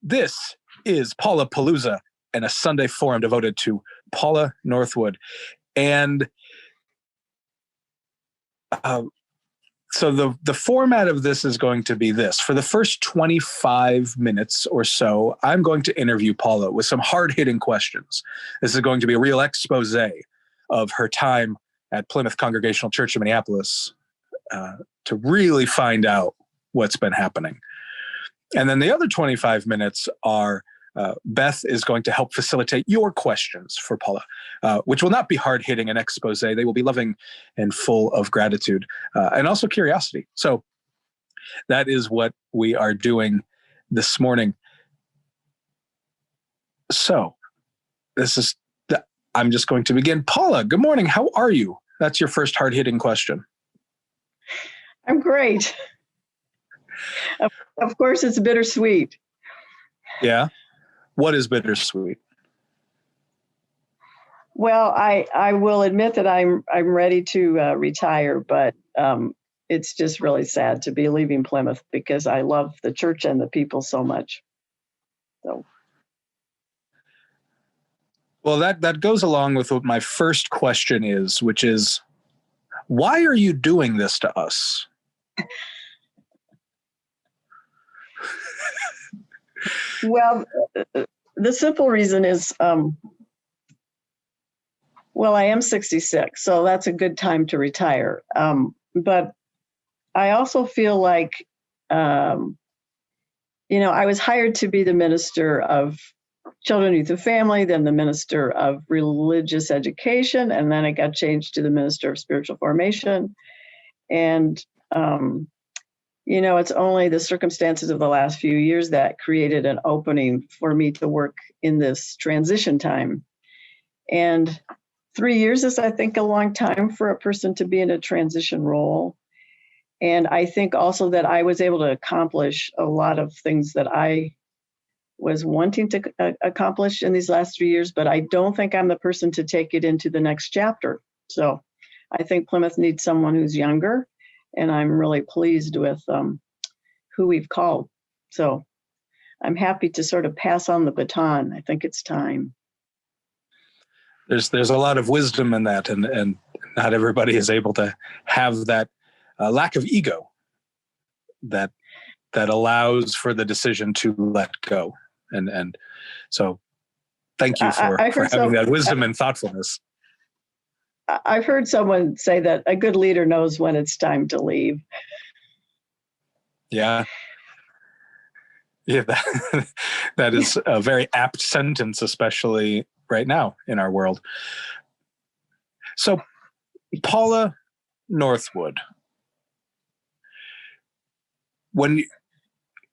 This is Paula Palooza and a Sunday forum devoted to Paula Northwood. And so the format of this is going to be this. For the first 25 minutes or so, I'm going to interview Paula with some hard-hitting questions. This is going to be a real expose of her time at Plymouth Congregational Church in Minneapolis to really find out what's been happening. And then the other 25 minutes are Beth is going to help facilitate your questions for Paula, which will not be hard-hitting and expose. They will be loving and full of gratitude and also curiosity. So that is what we are doing this morning. So I'm just going to begin. Paula, good morning. How are you? That's your first hard-hitting question. I'm great. Of course, it's bittersweet. Yeah? What is bittersweet? Well, I will admit that I'm ready to retire, but it's just really sad to be leaving Plymouth because I love the church and the people so much. So. Well, that goes along with what my first question is, which is, why are you doing this to us? Well, the simple reason is, well, I am 66, so that's a good time to retire. But I also feel like, I was hired to be the minister of children, youth, and family, then the minister of religious education, and then I got changed to the minister of spiritual formation. And, it's only the circumstances of the last few years that created an opening for me to work in this transition time. And 3 years is, I think, a long time for a person to be in a transition role. And I think also that I was able to accomplish a lot of things that I was wanting to accomplish in these last 3 years, but I don't think I'm the person to take it into the next chapter. So I think Plymouth needs someone who's younger, and I'm really pleased with who we've called. So I'm happy to sort of pass on the baton. I think it's time. There's a lot of wisdom in that, and not everybody is able to have that lack of ego that allows for the decision to let go. And so thank you for having that wisdom and thoughtfulness. I've heard someone say that a good leader knows when it's time to leave. Yeah. Yeah, that is a very apt sentence, especially right now in our world. So, Paula Northwood, when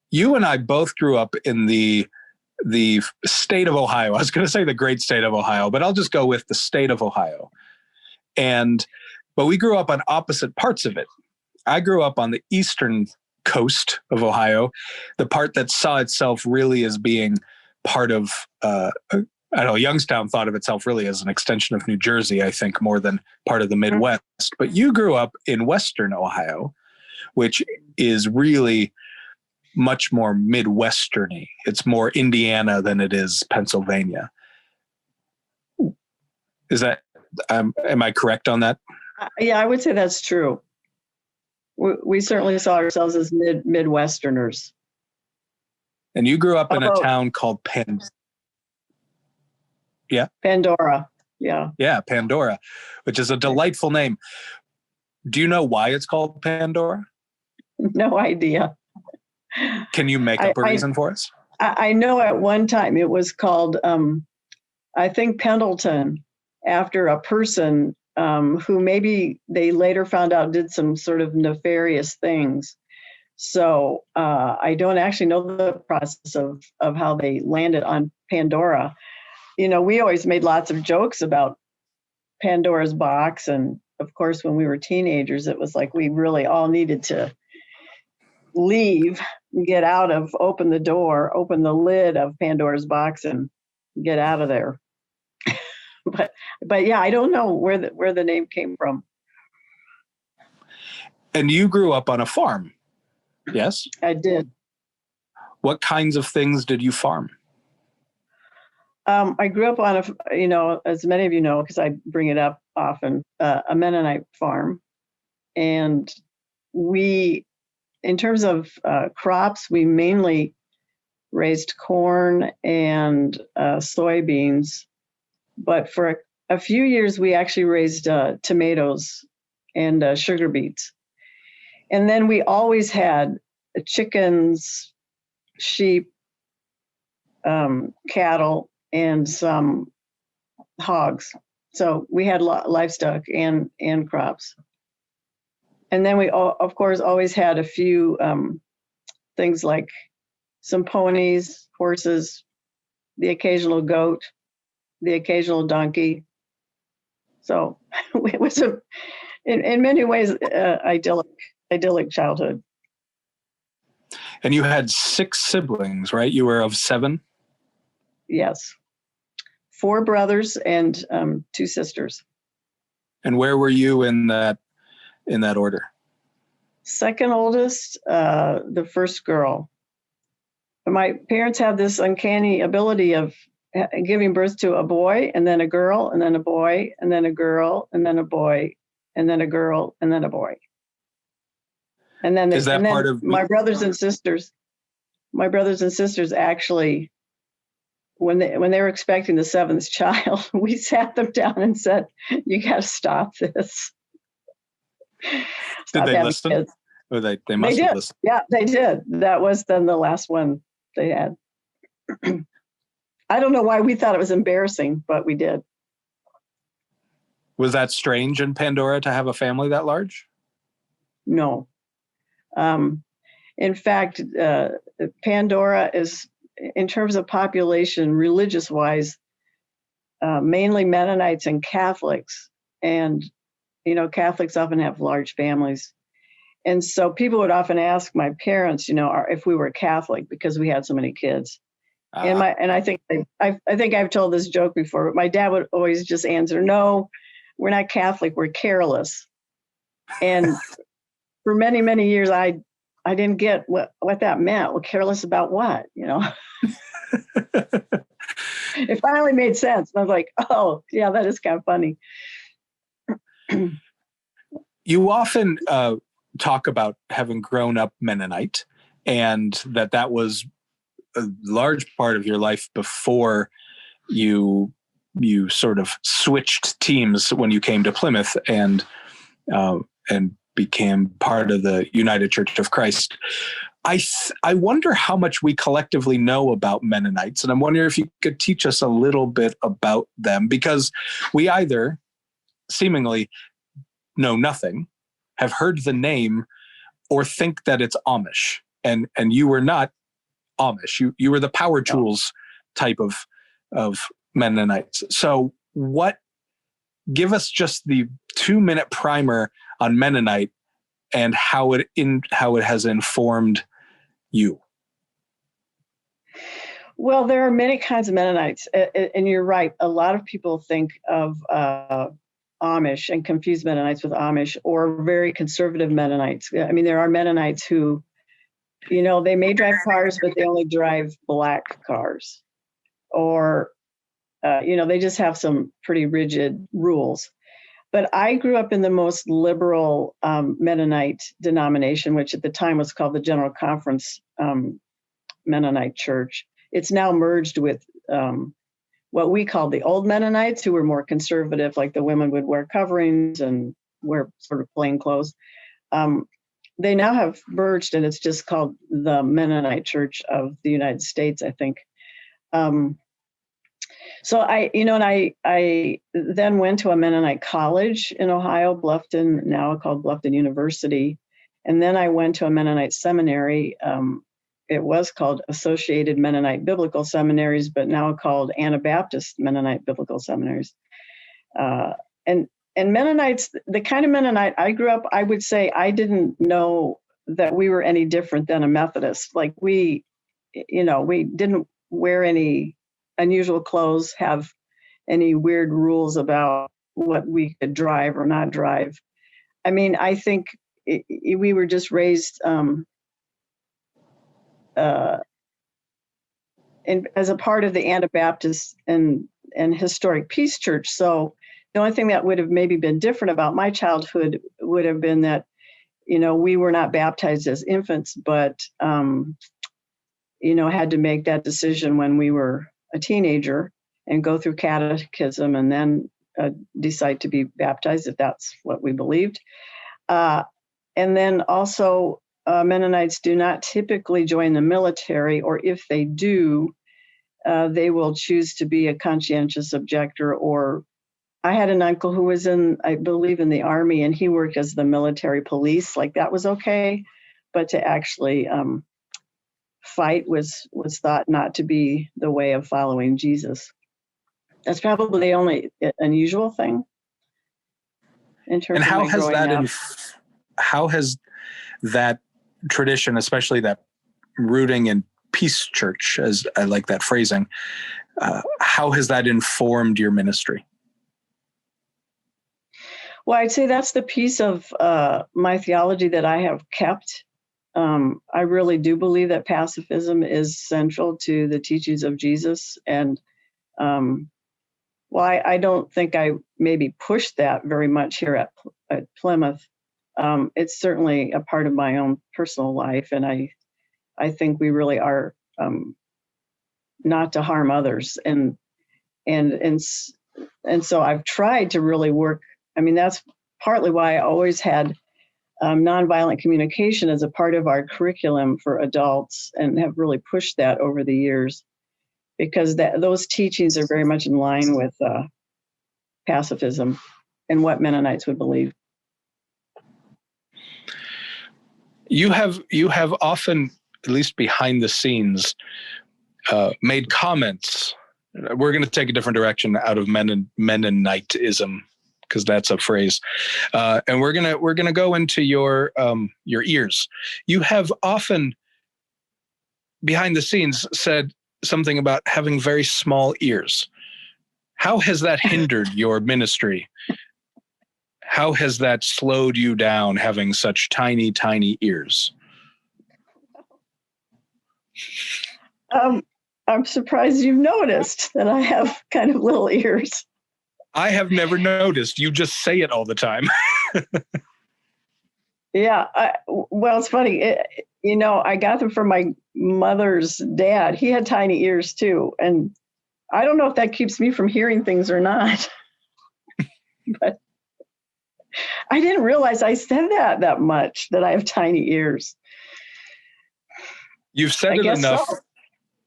you and I both grew up in the state of Ohio, I was going to say the great state of Ohio, but I'll just go with the state of Ohio. But we grew up on opposite parts of it. I grew up on the eastern coast of Ohio, the part that saw itself really as being part of, Youngstown thought of itself really as an extension of New Jersey, I think, more than part of the Midwest. But you grew up in Western Ohio, which is really much more Midwestern-y. It's more Indiana than it is Pennsylvania. Is that, am I correct on that? Yeah, I would say that's true. We certainly saw ourselves as Midwesterners. And you grew up in a town called Pandora. Yeah, Pandora, which is a delightful name. Do you know why it's called Pandora? No idea. Can you make up a reason for us? I know at one time it was called, I think, Pendleton, after a person who maybe they later found out did some sort of nefarious things. So I don't actually know the process of how they landed on Pandora. We always made lots of jokes about Pandora's box. And of course, when we were teenagers, it was like we really all needed to leave, get out of, open the lid of Pandora's box and get out of there. But yeah, I don't know where the name came from. And you grew up on a farm, yes? I did. What kinds of things did you farm? I grew up on as many of you know, because I bring it up often, a Mennonite farm. And we, in terms of crops, we mainly raised corn and soybeans. But for a few years, we actually raised tomatoes and sugar beets. And then we always had chickens, sheep, cattle, and some hogs. So we had livestock and crops. And then we, of course, always had a few things like some ponies, horses, the occasional goat, the occasional donkey. So it was in many ways, idyllic childhood. And you had 6 siblings, right? You were of 7? Yes. 4 brothers and 2 sisters. And where were you in that order? Second oldest, the first girl. My parents had this uncanny ability of giving birth to a boy and then a girl and then a boy and then a girl and then a boy and then a girl and then a boy. And then Is that part of my brothers and sisters actually, when they were expecting the 7th child, we sat them down and said, "You got to stop this." Did they listen? Kids. Or they must have listened. Yeah, they did. That was then the last one they had. I don't know why we thought it was embarrassing, but we did. Was that strange in Pandora to have a family that large? No. In fact, Pandora is, in terms of population, religious-wise, mainly Mennonites and Catholics. And, Catholics often have large families. And so people would often ask my parents, if we were Catholic because we had so many kids. And I think I've told this joke before, but my dad would always just answer, "No, we're not Catholic, we're careless." And for many, many years, I didn't get what that meant. Well, careless about what, It finally made sense. I was like, oh, yeah, that is kind of funny. You often talk about having grown up Mennonite and that was a large part of your life before you sort of switched teams when you came to Plymouth and became part of the United Church of Christ. I wonder how much we collectively know about Mennonites, and I'm wondering if you could teach us a little bit about them, because we either seemingly know nothing, have heard the name, or think that it's Amish. And you were not Amish. You were the power tools type of Mennonites. So give us just the 2-minute primer on Mennonite and how it has informed you. Well, there are many kinds of Mennonites, and you're right. A lot of people think of Amish and confuse Mennonites with Amish, or very conservative Mennonites. I mean, there are Mennonites who, they may drive cars, but they only drive black cars, or they just have some pretty rigid rules. But I grew up in the most liberal Mennonite denomination, which at the time was called the General Conference Mennonite Church. It's now merged with what we call the old Mennonites, who were more conservative, like the women would wear coverings and wear sort of plain clothes. They now have merged, and it's just called the Mennonite Church of the United States, I think. So I then went to a Mennonite college in Ohio, Bluffton, now called Bluffton University. And then I went to a Mennonite seminary. It was called Associated Mennonite Biblical Seminaries, but now called Anabaptist Mennonite Biblical Seminaries. And Mennonites, the kind of Mennonite I grew up, I would say I didn't know that we were any different than a Methodist. Like we didn't wear any unusual clothes, have any weird rules about what we could drive or not drive. I mean, I think we were just raised as a part of the Anabaptist and Historic Peace Church. So the only thing that would have maybe been different about my childhood would have been that, we were not baptized as infants, but, had to make that decision when we were a teenager and go through catechism and then decide to be baptized if that's what we believed. And then also, Mennonites do not typically join the military, or if they do, they will choose to be a conscientious objector. Or I had an uncle who was I believe, in the Army, and he worked as the military police. Like, that was okay, but to actually fight was thought not to be the way of following Jesus. That's probably the only unusual thing in terms And of how my has growing up. How has that tradition, especially that rooting in Peace Church, as I like that phrasing, how has that informed your ministry? Well, I'd say that's the piece of my theology that I have kept. I really do believe that pacifism is central to the teachings of Jesus. And I don't think I maybe pushed that very much here at Plymouth. It's certainly a part of my own personal life. And I think we really are not to harm others. And so I've tried to really work. I mean, that's partly why I always had nonviolent communication as a part of our curriculum for adults, and have really pushed that over the years, because those teachings are very much in line with pacifism and what Mennonites would believe. You have often, at least behind the scenes, made comments. We're going to take a different direction out of Mennonitism, because that's a phrase, and we're gonna go into your ears. You have often, behind the scenes, said something about having very small ears. How has that hindered your ministry? How has that slowed you down, having such tiny, tiny ears? I'm surprised you've noticed that I have kind of little ears. I have never noticed. You just say it all the time. Yeah. Well, it's funny. I got them from my mother's dad. He had tiny ears too. And I don't know if that keeps me from hearing things or not. But I didn't realize I said that much, that I have tiny ears. You've said it enough. So.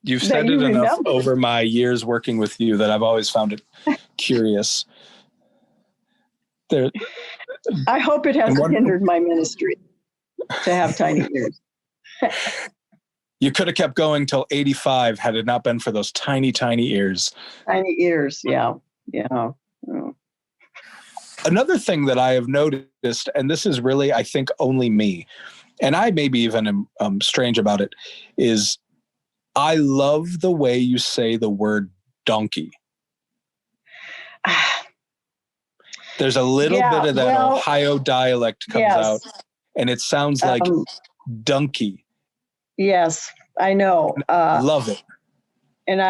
You've said it enough over my years working with you that I've always found it curious. I hope it hasn't hindered my ministry to have tiny ears. You could have kept going till 85 had it not been for those tiny, tiny ears. Tiny ears, yeah. Oh. Another thing that I have noticed, and this is really, I think, only me, and I maybe even am strange about it, is I love the way you say the word donkey. There's a little bit of that Ohio dialect comes out, and it sounds like donkey. Yes, I know. Love it. And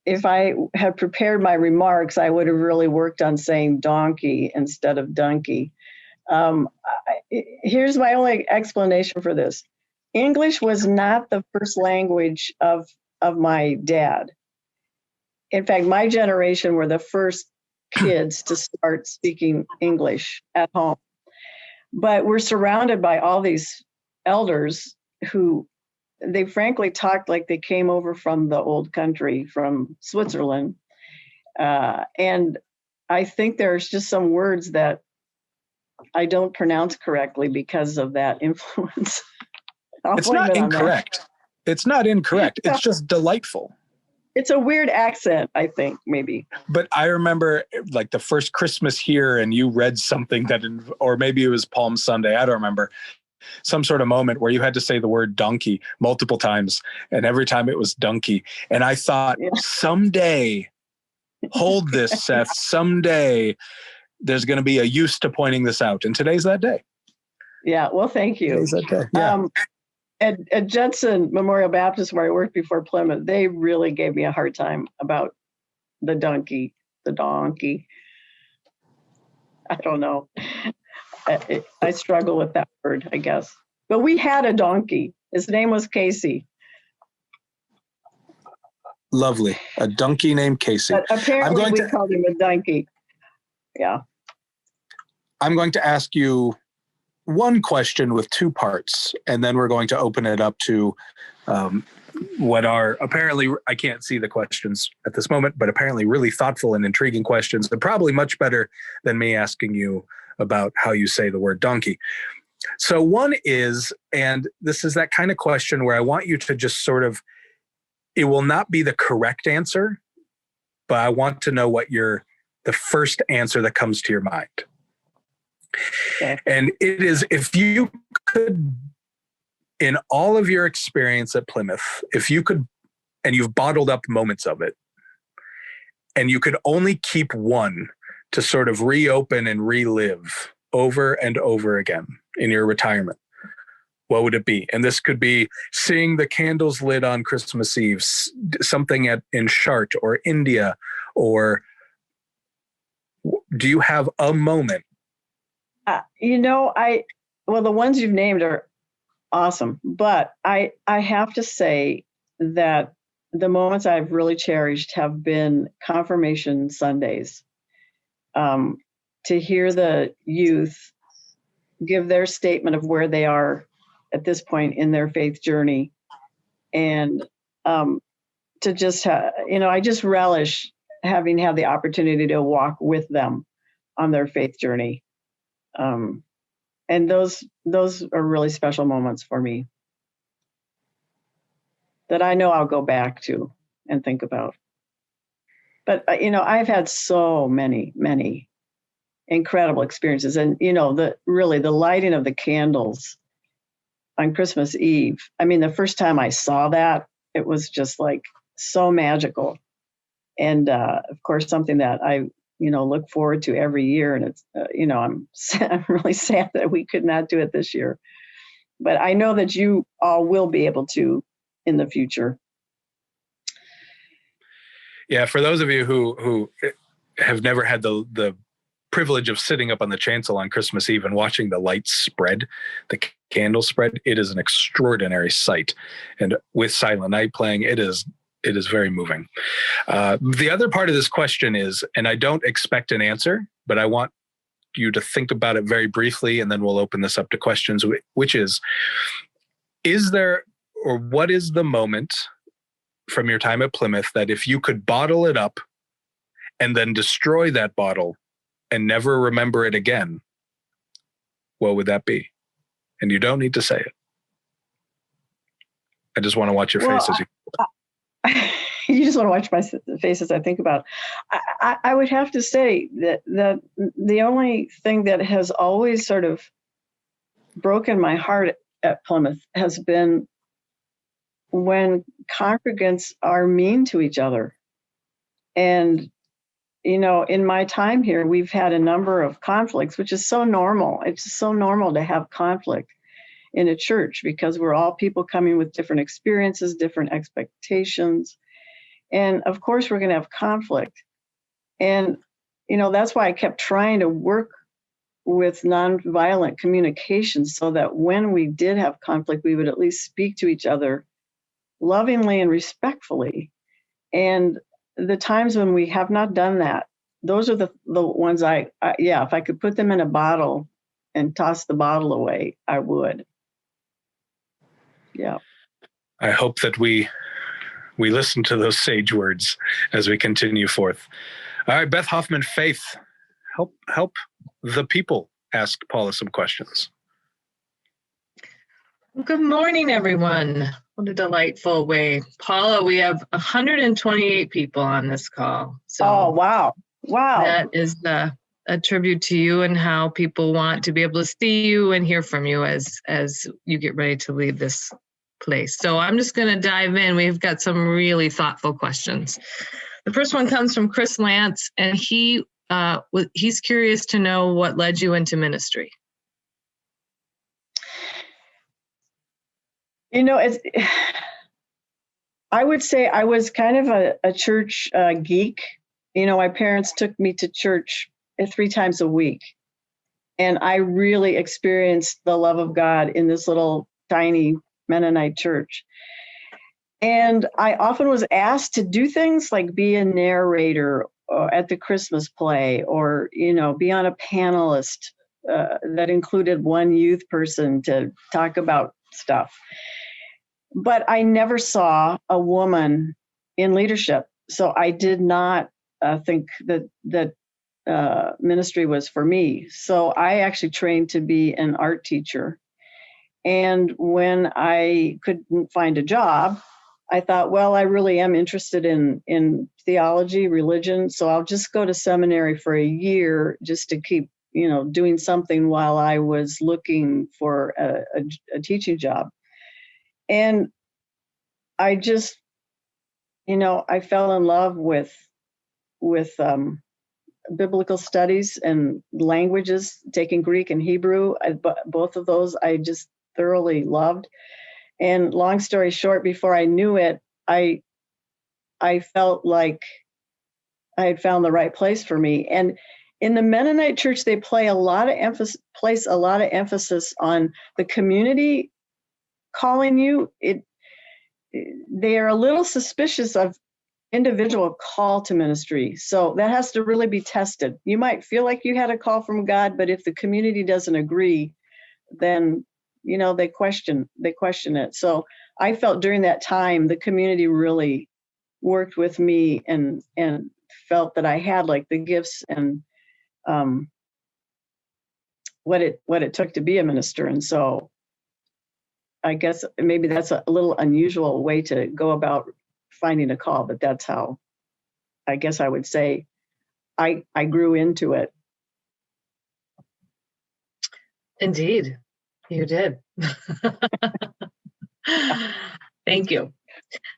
if I had prepared my remarks, I would have really worked on saying donkey instead of donkey. Here's my only explanation for this. English was not the first language of my dad. In fact, my generation were the first kids to start speaking English at home. But we're surrounded by all these elders who, they frankly talked like they came over from the old country, from Switzerland. And I think there's just some words that I don't pronounce correctly because of that influence. It's not incorrect. It's not incorrect. It's just delightful. It's a weird accent, I think, maybe. But I remember like the first Christmas here, and you read something or maybe it was Palm Sunday, I don't remember, some sort of moment where you had to say the word donkey multiple times, and every time it was donkey. And I thought, someday, hold this, Seth, someday there's going to be a use to pointing this out. And today's that day. Yeah, well, thank you. Today's that day. Yeah. at Judson Memorial Baptist, where I worked before Plymouth, they really gave me a hard time about the donkey. I don't know. I struggle with that word, I guess. But we had a donkey. His name was Casey. Lovely. A donkey named Casey. But apparently we called him a donkey. Yeah. I'm going to ask you one question with two parts, and then we're going to open it up to what are apparently, I can't see the questions at this moment, but apparently really thoughtful and intriguing questions, and probably much better than me asking you about how you say the word donkey. So one is, and this is that kind of question where I want you to just sort of, it will not be the correct answer, but I want to know what the first answer that comes to your mind. Okay. And it is, if you could, in all of your experience at Plymouth, if you could, and you've bottled up moments of it, and you could only keep one to sort of reopen and relive over and over again in your retirement, what would it be? And this could be seeing the candles lit on Christmas Eve, something in Chartres or India, or do you have a moment? The ones you've named are awesome, but I have to say that the moments I've really cherished have been confirmation Sundays. To hear the youth give their statement of where they are at this point in their faith journey, and to just I just relish having had the opportunity to walk with them on their faith journey. And those are really special moments for me that I know I'll go back to and think about. But, I've had so many incredible experiences. And, the lighting of the candles on Christmas Eve. I mean, the first time I saw that, it was just like so magical. And, of course, something that I look forward to every year. And it's, I'm really sad that we could not do it this year. But I know that you all will be able to in the future. Yeah, for those of you who have never had the privilege of sitting up on the chancel on Christmas Eve and watching the lights spread, the candles spread, it is an extraordinary sight. And with Silent Night playing, it is very moving. The other part of this question is, and I don't expect an answer, but I want you to think about it very briefly, and then we'll open this up to questions, which is there, or what is the moment from your time at Plymouth that if you could bottle it up and then destroy that bottle and never remember it again, what would that be? And you don't need to say it. I just want to watch your face as you... You just want to watch my face as I think about it. I would have to say that the only thing that has always sort of broken my heart at Plymouth has been when congregants are mean to each other. And, in my time here, we've had a number of conflicts, which is so normal. It's so normal to have conflict in a church because we're all people coming with different experiences, different expectations. And of course, we're going to have conflict. And, that's why I kept trying to work with nonviolent communication so that when we did have conflict, we would at least speak to each other lovingly and respectfully. And the times when we have not done that, those are the ones if I could put them in a bottle and toss the bottle away, I would. Yeah. I hope that we listen to those sage words as we continue forth. All right, Beth Hoffman, Faith, help the people ask Paula some questions. Good morning, everyone. What a delightful way. Paula, we have 128 people on this call. So oh, wow. That is a tribute to you and how people want to be able to see you and hear from you as you get ready to leave this place. So I'm just going to dive in. We've got some really thoughtful questions. The first one comes from Chris Lance, and he's curious to know what led you into ministry. It's, I would say I was kind of a church geek. My parents took me to church 3 times a week. And I really experienced the love of God in this little tiny Mennonite church. And I often was asked to do things like be a narrator at the Christmas play, or, be on a panelist that included one youth person to talk about stuff. But I never saw a woman in leadership. So I did not think that ministry was for me. So I actually trained to be an art teacher. And when I couldn't find a job, I thought, well, I really am interested in theology, religion. So I'll just go to seminary for a year just to keep, doing something while I was looking for a teaching job. And I just, I fell in love with biblical studies and languages, taking Greek and Hebrew. Both of those I just thoroughly loved. And long story short, before I knew it, I felt like I had found the right place for me. And in the Mennonite church, they place a lot of emphasis on the community calling you. They are a little suspicious of individual call to ministry. So that has to really be tested. You might feel like you had a call from God, but if the community doesn't agree, then they question it. So I felt during that time the community really worked with me and felt that I had like the gifts and what it took to be a minister. And so I guess maybe that's a little unusual way to go about finding a call, but that's how I guess I would say I grew into it. Indeed, you did. Thank you.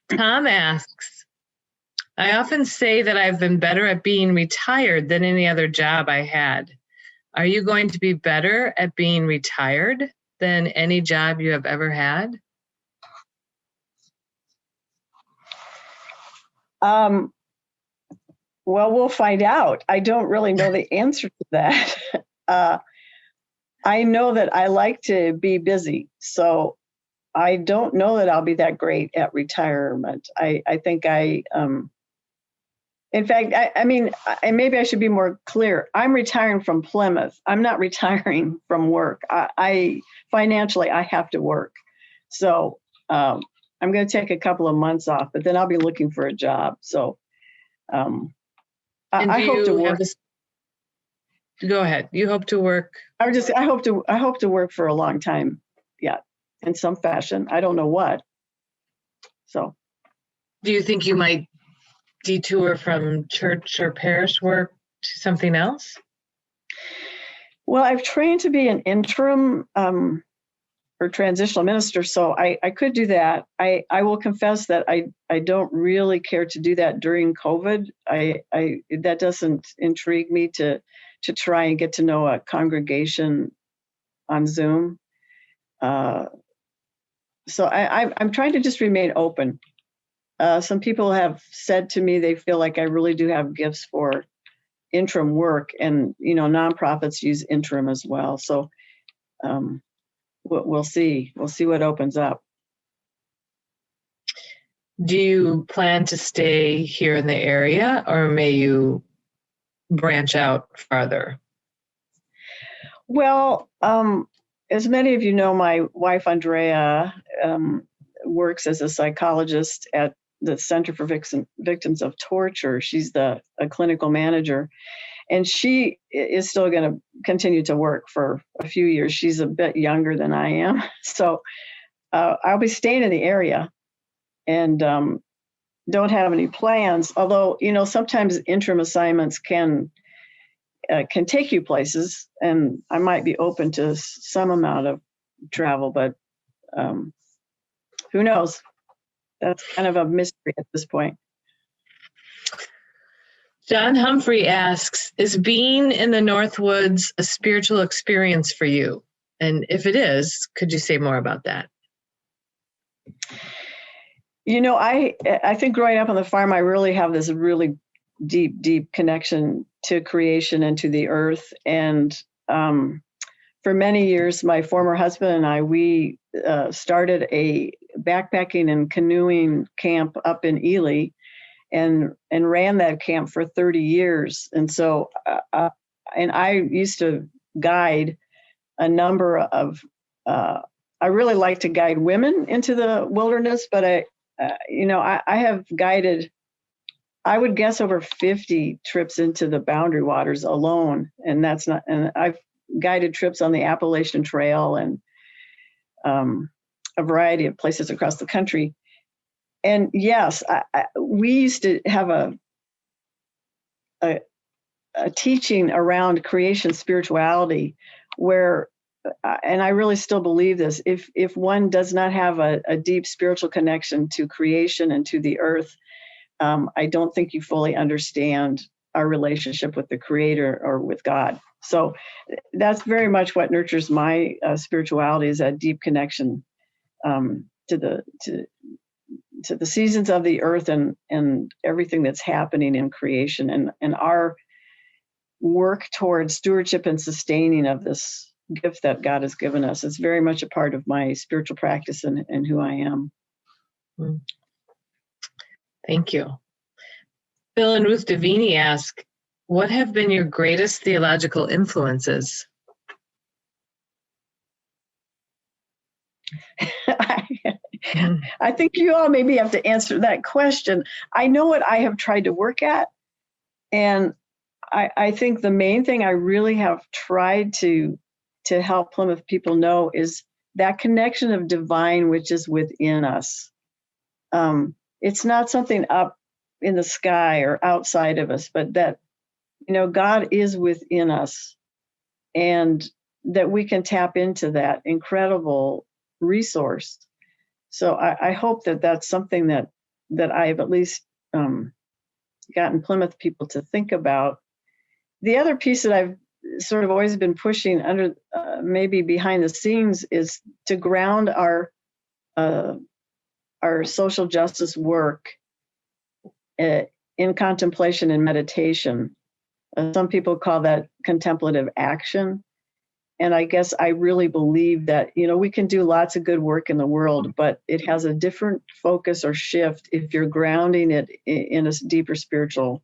Tom asks, I often say that I've been better at being retired than any other job I had. Are you going to be better at being retired than any job you have ever had? Well, we'll find out. I don't really know the answer to that. I know that I like to be busy, so I don't know that I'll be that great at retirement. I think in fact, I mean, maybe I should be more clear. I'm retiring from Plymouth. I'm not retiring from work. I financially, I have to work. So I'm going to take a couple of months off, but then I'll be looking for a job. So I hope to work. Go ahead. You hope to work. I hope to work for a long time. Yeah, in some fashion. I don't know what. So. Do you think you might detour from church or parish work to something else? Well, I've trained to be an interim or transitional minister, so I could do that. I will confess that I don't really care to do that during COVID. That doesn't intrigue me to try and get to know a congregation on Zoom. So I'm trying to just remain open. Some people have said to me they feel like I really do have gifts for interim work, and nonprofits use interim as well. So we'll see. We'll see what opens up. Do you plan to stay here in the area, or may you branch out farther? Well, as many of you know, my wife Andrea works as a psychologist at the Center for Victims of Torture. She's a clinical manager, and she is still going to continue to work for a few years. She's a bit younger than I am, so I'll be staying in the area, and don't have any plans. Although sometimes interim assignments can take you places, and I might be open to some amount of travel, but who knows? That's kind of a mystery at this point. John Humphrey asks, is being in the Northwoods a spiritual experience for you? And if it is, could you say more about that? I think growing up on the farm, I really have this really deep connection to creation and to the earth. And for many years, my former husband and I, we started a backpacking and canoeing camp up in Ely, and ran that camp for 30 years. And so, and I used to guide a number of, I really like to guide women into the wilderness, but I have guided, I would guess, over 50 trips into the Boundary Waters alone. And I've guided trips on the Appalachian Trail and a variety of places across the country. And yes, we used to have a teaching around creation spirituality where, and I really still believe this, if one does not have a deep spiritual connection to creation and to the earth, I don't think you fully understand our relationship with the Creator or with God. So that's very much what nurtures my spirituality, is that deep connection to the seasons of the earth and everything that's happening in creation, and our work towards stewardship and sustaining of this gift that God has given us. It's very much a part of my spiritual practice and who I am. Thank you. Bill and Ruth Davini ask, what have been your greatest theological influences? I think you all maybe have to answer that question. I know what I have tried to work at, and I think the main thing I really have tried to help Plymouth people know is that connection of divine which is within us. It's not something up in the sky or outside of us, but that, God is within us, and that we can tap into that incredible resource. So I hope that that's something that I've at least gotten Plymouth people to think about. The other piece that I've sort of always been pushing under, maybe behind the scenes, is to ground our social justice work in contemplation and meditation. Some people call that contemplative action. And I guess I really believe that, we can do lots of good work in the world, but it has a different focus or shift if you're grounding it in a deeper spiritual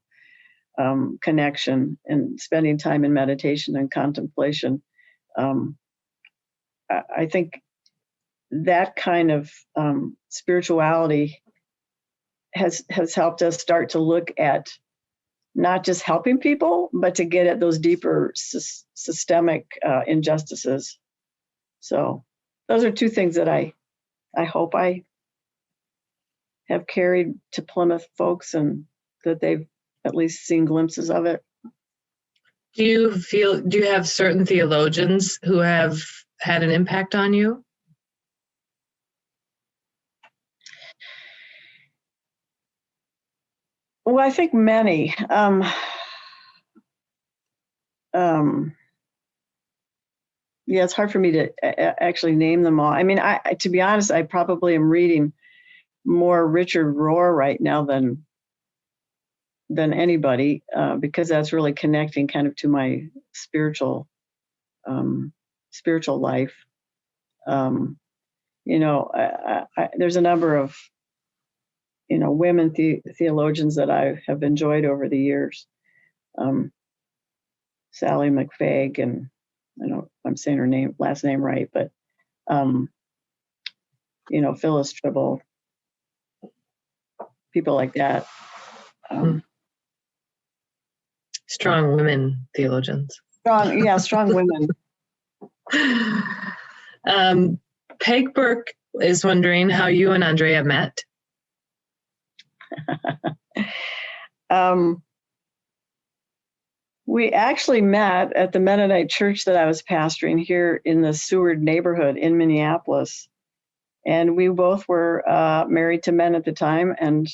connection and spending time in meditation and contemplation. I think that kind of spirituality has helped us start to look at not just helping people, but to get at those deeper systemic injustices. So those are two things that I hope I have carried to Plymouth folks, and that they've at least seen glimpses of it. Do you have certain theologians who have had an impact on you? Well, I think many. Yeah, it's hard for me to actually name them all. I mean, to be honest, I probably am reading more Richard Rohr right now than anybody, because that's really connecting kind of to my spiritual life. There's a number of women theologians that I have enjoyed over the years. Sally McFaig, and I don't know if I'm saying her last name right, but Phyllis Tribble, people like that. Strong women theologians. Strong women. Peg Burke is wondering how you and Andrea met. We actually met at the Mennonite church that I was pastoring here in the Seward neighborhood in Minneapolis. And we both were married to men at the time. And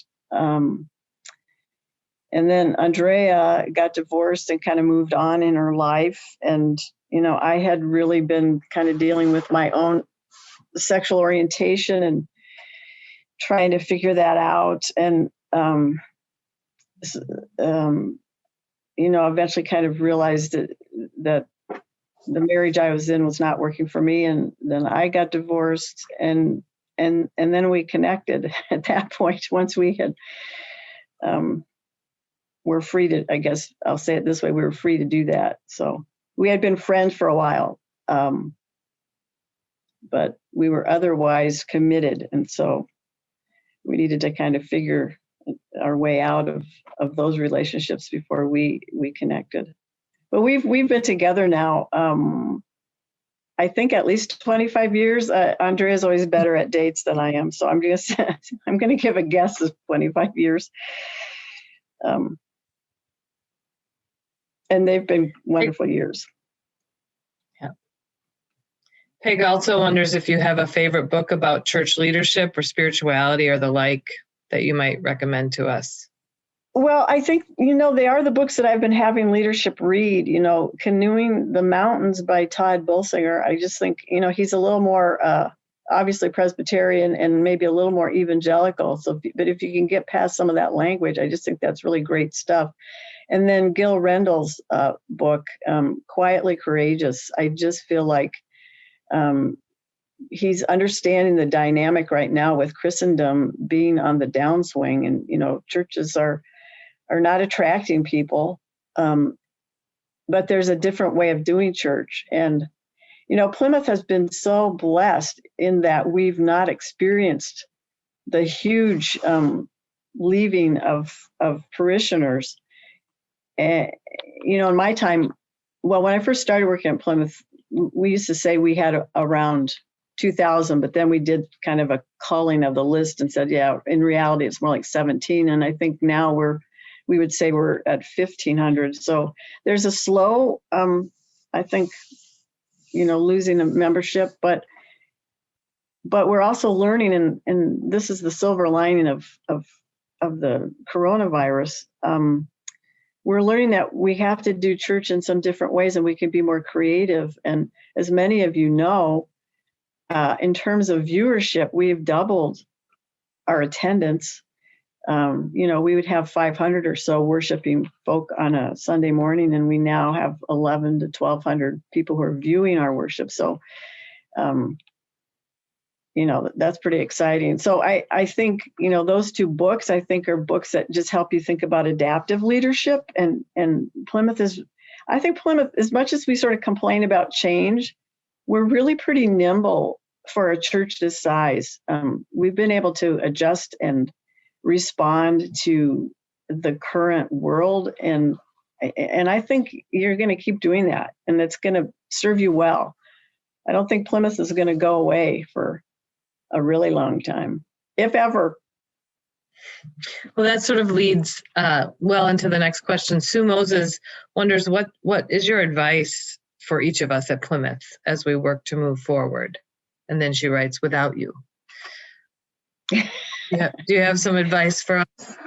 then Andrea got divorced and kind of moved on in her life. And, I had really been kind of dealing with my own sexual orientation and trying to figure that out. And, eventually kind of realized that the marriage I was in was not working for me. And then I got divorced, and then we connected at that point. Once we had, we're free to, I guess I'll say it this way, we were free to do that. So we had been friends for a while, but we were otherwise committed. And so we needed to kind of figure our way out of those relationships before we connected. But we've been together now, I think at least 25 years. Andrea is always better at dates than I am, so I'm going to give a guess of 25 years. And they've been wonderful years. Yeah. Peg also wonders if you have a favorite book about church leadership or spirituality or the like that you might recommend to us. Well, I think, they are the books that I've been having leadership read. Canoeing the Mountains by Todd Bolsinger. I just think, he's a little more obviously Presbyterian and maybe a little more evangelical. So, but if you can get past some of that language, I just think that's really great stuff. And then Gil Rendell's book, Quietly Courageous. I just feel like he's understanding the dynamic right now with Christendom being on the downswing, and churches are not attracting people, but there's a different way of doing church. And Plymouth has been so blessed in that we've not experienced the huge leaving of parishioners. And in my time, well, when I first started working at Plymouth, we used to say we had around 2,000, but then we did kind of a culling of the list and said, yeah, in reality, it's more like 17. And I think now we would say we're at 1,500. So there's a slow, I think, losing a membership, but we're also learning, and this is the silver lining of the coronavirus. We're learning that we have to do church in some different ways, and we can be more creative. And as many of you know, in terms of viewership, we've doubled our attendance. We would have 500 or so worshiping folk on a Sunday morning, and we now have 11 to 1,200 people who are viewing our worship. So, that's pretty exciting. So I think, those two books, I think, are books that just help you think about adaptive leadership. And Plymouth, as much as we sort of complain about change, we're really pretty nimble for a church this size. We've been able to adjust and respond to the current world. And I think you're going to keep doing that, and it's going to serve you well. I don't think Plymouth is going to go away for a really long time, if ever. Well, that sort of leads well into the next question. Sue Moses wonders, what is your advice for each of us at Plymouth as we work to move forward? And then she writes, without you. Yeah. Do you have some advice for us?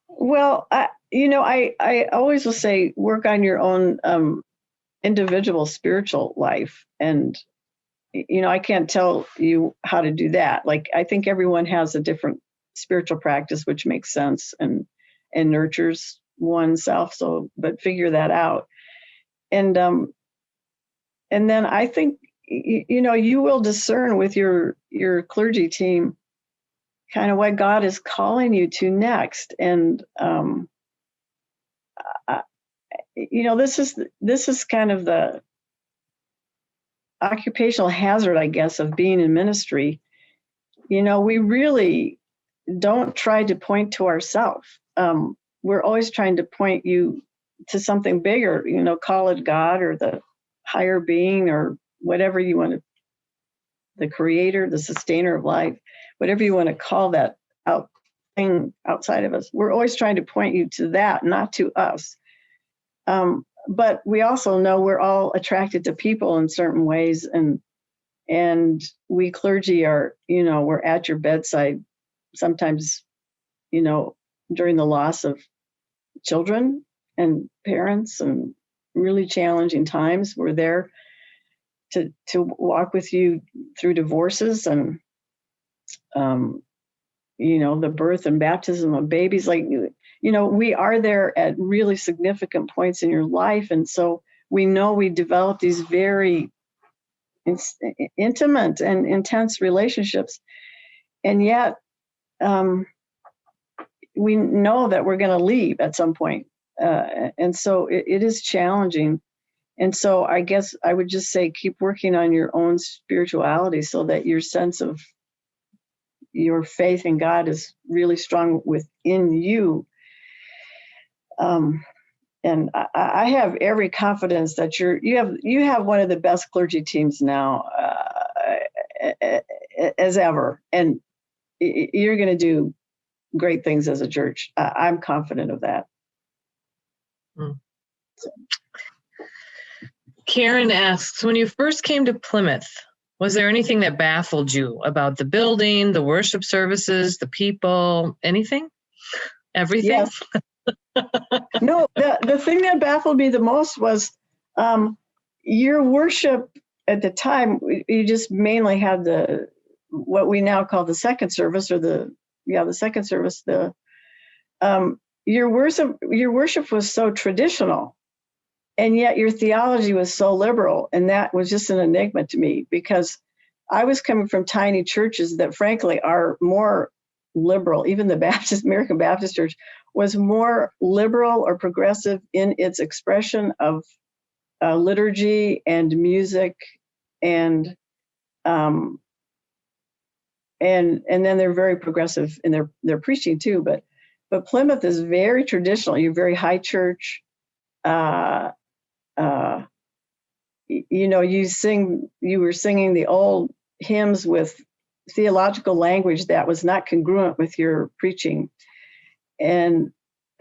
Well, I always will say, work on your own individual spiritual life. And, I can't tell you how to do that. Like, I think everyone has a different spiritual practice, which makes sense and nurtures oneself. So, but figure that out. And then I think, you will discern with your clergy team kind of what God is calling you to next. And, this is kind of the occupational hazard, I guess, of being in ministry. We really don't try to point to ourselves. We're always trying to point you to something bigger, call it God or the higher being or whatever you want to, the creator, the sustainer of life, whatever you want to call that thing outside of us. We're always trying to point you to that, not to us. But we also know we're all attracted to people in certain ways. And we clergy are, we're at your bedside sometimes, during the loss of children and parents and really challenging times. We're there to walk with you through divorces and the birth and baptism of babies. Like, we are there at really significant points in your life. And so we know we develop these very intimate and intense relationships. And yet, we know that we're going to leave at some point. And so it is challenging. And so I guess I would just say, keep working on your own spirituality so that your sense of your faith in God is really strong within you. And I have every confidence that you have one of the best clergy teams now as ever. And you're going to do great things as a church. I'm confident of that. Karen asks, when you first came to Plymouth, was there anything that baffled you about the building, the worship services, the people, anything? Everything? Yes. No, the thing that baffled me the most was your worship at the time. You just mainly had what we now call the second service, or the second service. Your worship was so traditional, and yet your theology was so liberal, and that was just an enigma to me, because I was coming from tiny churches that frankly are more liberal. Even the American Baptist Church was more liberal or progressive in its expression of liturgy and music, and then they're very progressive in their preaching too. But Plymouth is very traditional. You're very high church. You were singing the old hymns with theological language that was not congruent with your preaching. And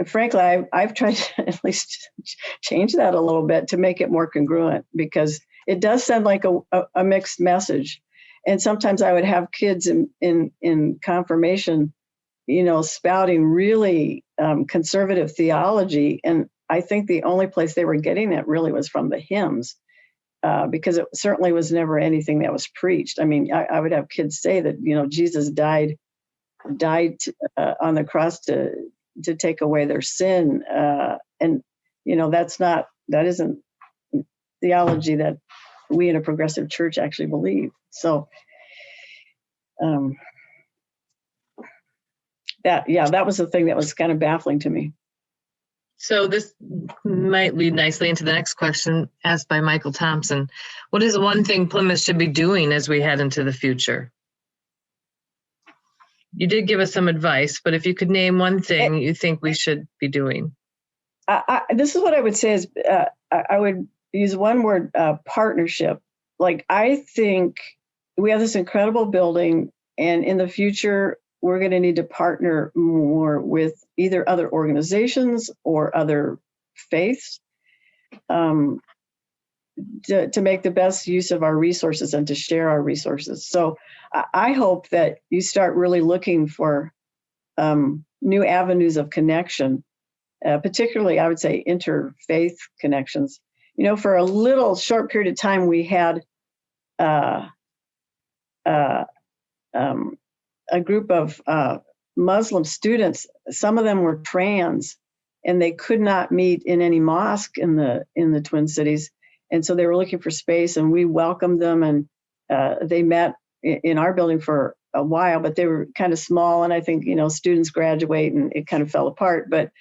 frankly, I've tried to at least change that a little bit to make it more congruent, because it does sound like a mixed message. And sometimes I would have kids in confirmation, spouting really conservative theology. And I think the only place they were getting it really was from the hymns, because it certainly was never anything that was preached. I mean, I would have kids say that, Jesus died on the cross to take away their sin. And, that isn't theology that we in a progressive church actually believe. So that was the thing that was kind of baffling to me. So this might lead nicely into the next question asked by Michael Thompson. What is the one thing Plymouth should be doing as we head into the future? You did give us some advice, but if you could name one thing you think we should be doing. This is what I would say is, I would use one word, partnership. Like, I think we have this incredible building, and in the future, we're going to need to partner more with either other organizations or other faiths to make the best use of our resources and to share our resources. So I hope that you start really looking for new avenues of connection, particularly, I would say, interfaith connections. For a little short period of time, we had a group of Muslim students. Some of them were trans, and they could not meet in any mosque in the Twin Cities. And so they were looking for space, and we welcomed them, and they met in our building for a while, but they were kind of small. And I think, students graduate and it kind of fell apart. But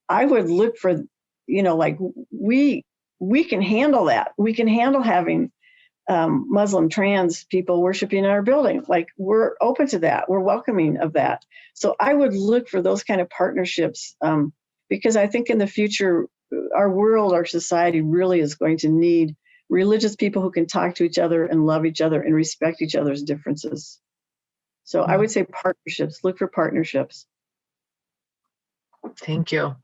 I would look for, like, we can handle that. We can handle having Muslim trans people worshiping in our building. Like, we're open to that. We're welcoming of that. So I would look for those kind of partnerships, because I think in the future, our world, our society really is going to need religious people who can talk to each other and love each other and respect each other's differences. So I would say partnerships. Look for partnerships. Thank you.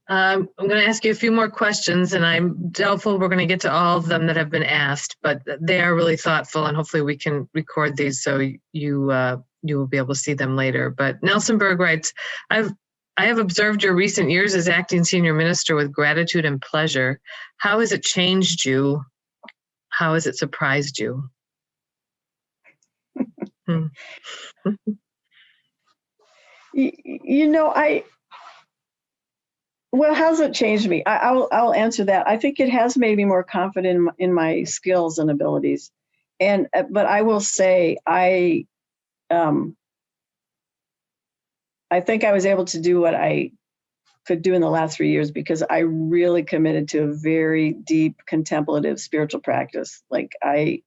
I'm going to ask you a few more questions, and I'm doubtful we're going to get to all of them that have been asked, but they are really thoughtful, and hopefully we can record these so you will be able to see them later. But Nelson Berg writes, I have observed your recent years as acting senior minister with gratitude and pleasure. How has it changed you? How has it surprised you? Well, how's it changed me? I'll answer that. I think it has made me more confident in my skills and abilities. But I will say I think I was able to do what I could do in the last 3 years because I really committed to a very deep contemplative spiritual practice. Like I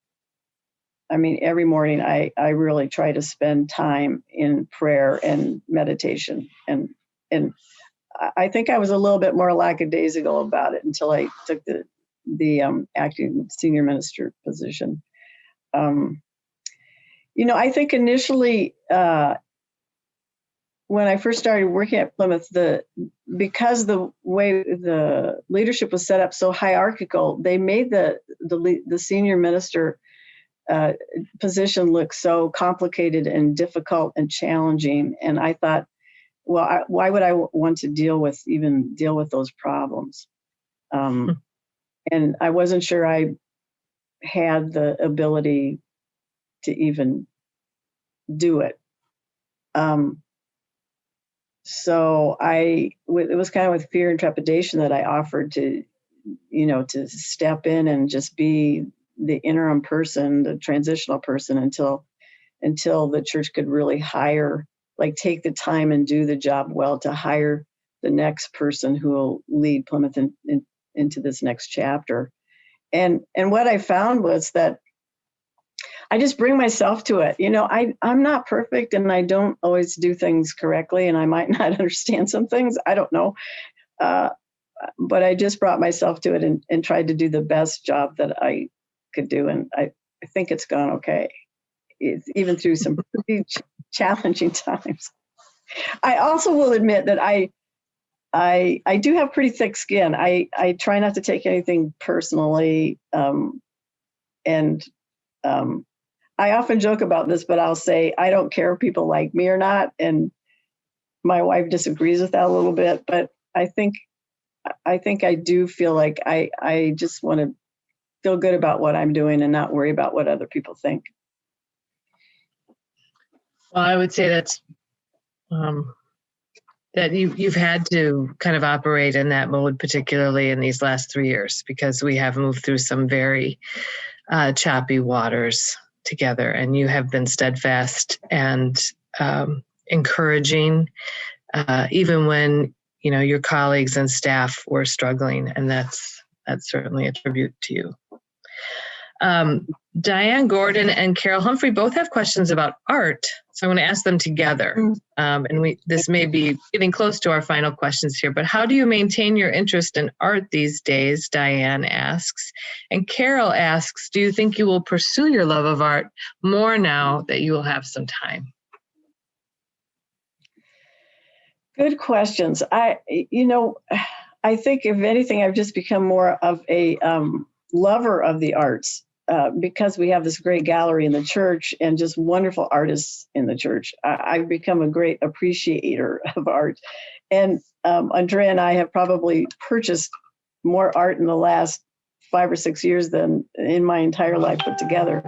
mean, every morning I really try to spend time in prayer and meditation, and I think I was a little bit more lackadaisical about it until I took the acting senior minister position. I think initially when I first started working at Plymouth, because the way the leadership was set up so hierarchical, they made the senior minister position look so complicated and difficult and challenging. And I thought, well, why would I want to deal with those problems? And I wasn't sure I had the ability to even do it. So it was kind of with fear and trepidation that I offered to step in and just be the interim person, the transitional person until the church could really take the time and do the job well to hire the next person who will lead Plymouth into this next chapter. And what I found was that I just bring myself to it. I'm not perfect and I don't always do things correctly and I might not understand some things. I don't know. But I just brought myself to it and tried to do the best job that I could do. And I think it's gone okay, even through some pretty challenging times. I also will admit that I do have pretty thick skin. I try not to take anything personally. I often joke about this, but I'll say I don't care if people like me or not. And my wife disagrees with that a little bit, but I think I do feel like I just want to feel good about what I'm doing and not worry about what other people think. Well, I would say that's that you've had to kind of operate in that mode, particularly in these last 3 years, because we have moved through some very choppy waters together, and you have been steadfast and encouraging, even when your colleagues and staff were struggling, and that's certainly a tribute to you. Diane Gordon and Carol Humphrey both have questions about art, so I'm going to ask them together. This may be getting close to our final questions here, but how do you maintain your interest in art these days? Diane asks. And Carol asks, do you think you will pursue your love of art more now that you will have some time? Good questions. I think if anything, I've just become more of a lover of the arts. Because we have this great gallery in the church and just wonderful artists in the church, I've become a great appreciator of art. And Andrea and I have probably purchased more art in the last 5 or 6 years than in my entire life put together.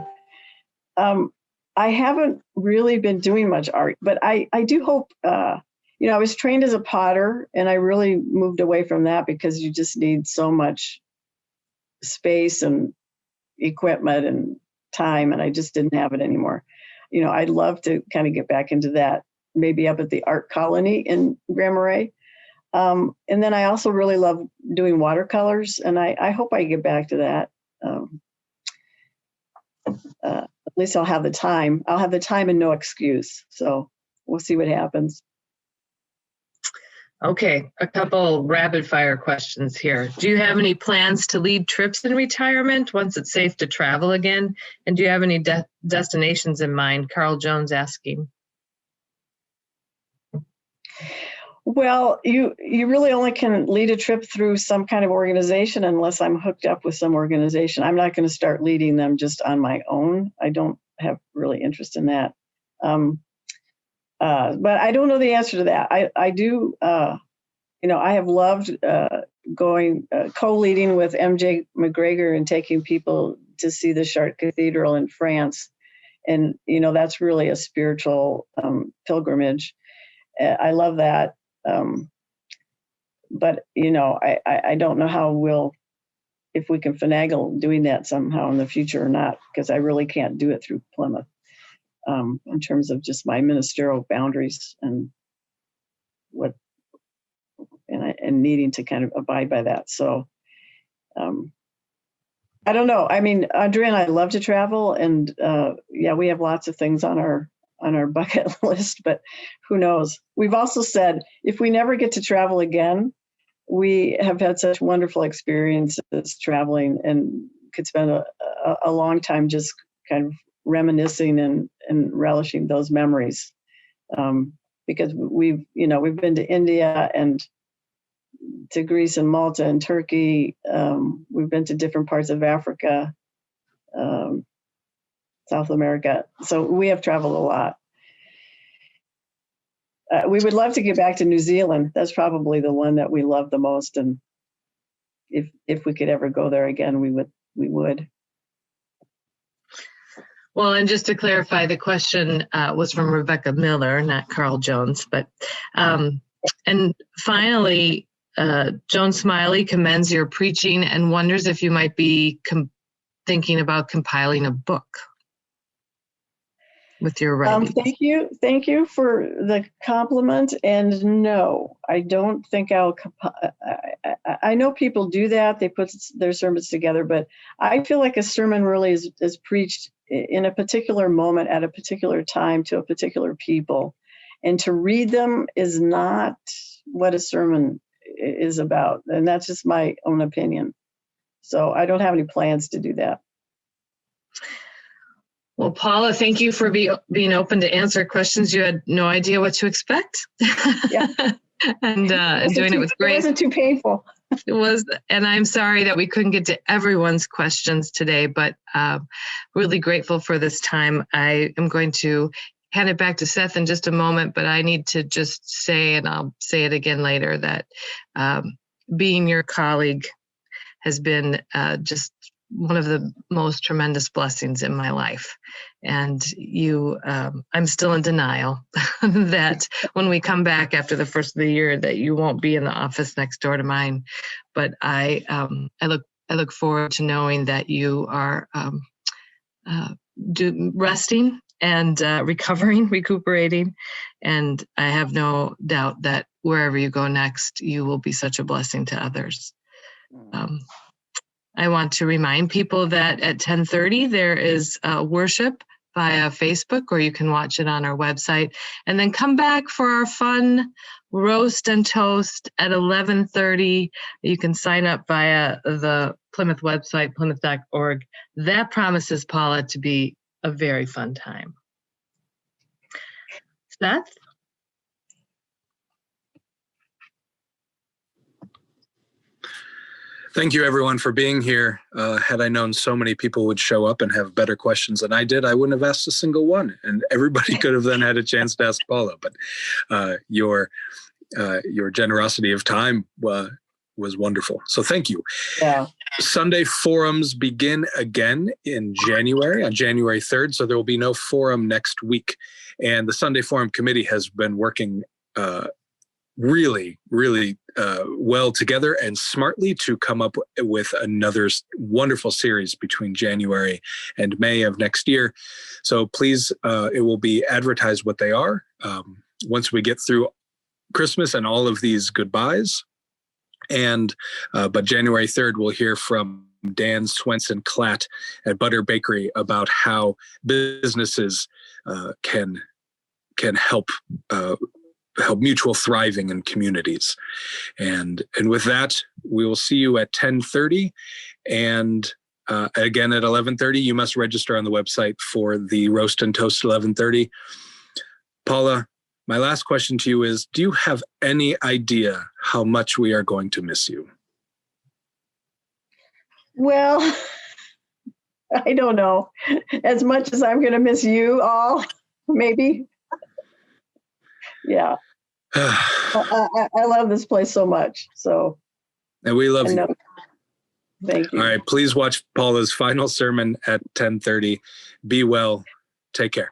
I haven't really been doing much art, but I do hope, I was trained as a potter and I really moved away from that because you just need so much space and equipment and time, and I just didn't have it anymore. I'd love to kind of get back into that, maybe up at the art colony in Grand Marais. And then I also really love doing watercolors, and I hope I get back to that. At least I'll have the time. I'll have the time and no excuse. So we'll see what happens. Okay, a couple rapid fire questions here. Do you have any plans to lead trips in retirement once it's safe to travel again? And do you have any destinations in mind? Carl Jones asking. Well, you really only can lead a trip through some kind of organization unless I'm hooked up with some organization. I'm not going to start leading them just on my own. I don't have really interest in that. But I don't know the answer to that. I do, I have loved going, co-leading with MJ McGregor and taking people to see the Chartres Cathedral in France. And, that's really a spiritual pilgrimage. I love that. But, I don't know if we can finagle doing that somehow in the future or not, because I really can't do it through Plymouth in terms of just my ministerial boundaries and and needing to kind of abide by that. So I don't know. I mean, Andrea and I love to travel, and we have lots of things on our bucket list, but who knows? We've also said if we never get to travel again, we have had such wonderful experiences traveling and could spend a long time just kind of reminiscing and relishing those memories. Because we've been to India and to Greece and Malta and Turkey. We've been to different parts of Africa, South America. So we have traveled a lot. We would love to get back to New Zealand. That's probably the one that we love the most. And if we could ever go there again, we would. Well, and just to clarify, the question was from Rebecca Miller, not Carl Jones. But and finally, Joan Smiley commends your preaching and wonders if you might be thinking about compiling a book with your writing. Thank you for the compliment. And no, I don't think I know people do that. They put their sermons together, but I feel like a sermon really is preached in a particular moment at a particular time to a particular people. And to read them is not what a sermon is about. And that's just my own opinion. So I don't have any plans to do that. Well, Paula, thank you for being open to answer questions. You had no idea what to expect. Yeah. and doing it with grace. It wasn't too painful. It was, and I'm sorry that we couldn't get to everyone's questions today, but really grateful for this time. I am going to hand it back to Seth in just a moment, but I need to just say, and I'll say it again later, that being your colleague has been just one of the most tremendous blessings in my life. And I'm still in denial that when we come back after the first of the year, that you won't be in the office next door to mine. But I look forward to knowing that you are resting and recuperating. And I have no doubt that wherever you go next, you will be such a blessing to others. I want to remind people that at 10:30 there is worship via Facebook, or you can watch it on our website. And then come back for our fun roast and toast at 11:30. You can sign up via the Plymouth website, plymouth.org. That promises, Paula, to be a very fun time. Seth? Thank you, everyone, for being here. Had I known so many people would show up and have better questions than I did, I wouldn't have asked a single one, and everybody could have then had a chance to ask Paula. But your generosity of time was wonderful. So thank you. Yeah. Sunday forums begin again in January, on January 3rd. So there will be no forum next week. And the Sunday Forum Committee has been working really well together and smartly to come up with another wonderful series between January and May of next year. So please, it will be advertised what they are once we get through Christmas and all of these goodbyes. And but January 3rd, we'll hear from Dan Swenson Klatt at Butter Bakery about how businesses can help mutual thriving in communities. And with that, we will see you at 10:30. And again at 11:30, you must register on the website for the Roast and Toast 11:30. Paula, my last question to you is, do you have any idea how much we are going to miss you? Well, I don't know. As much as I'm going to miss you all, maybe. Yeah. I love this place so much. So, and we love you. Thank you. All right. Please watch Paula's final sermon at 10:30. Be well. Take care.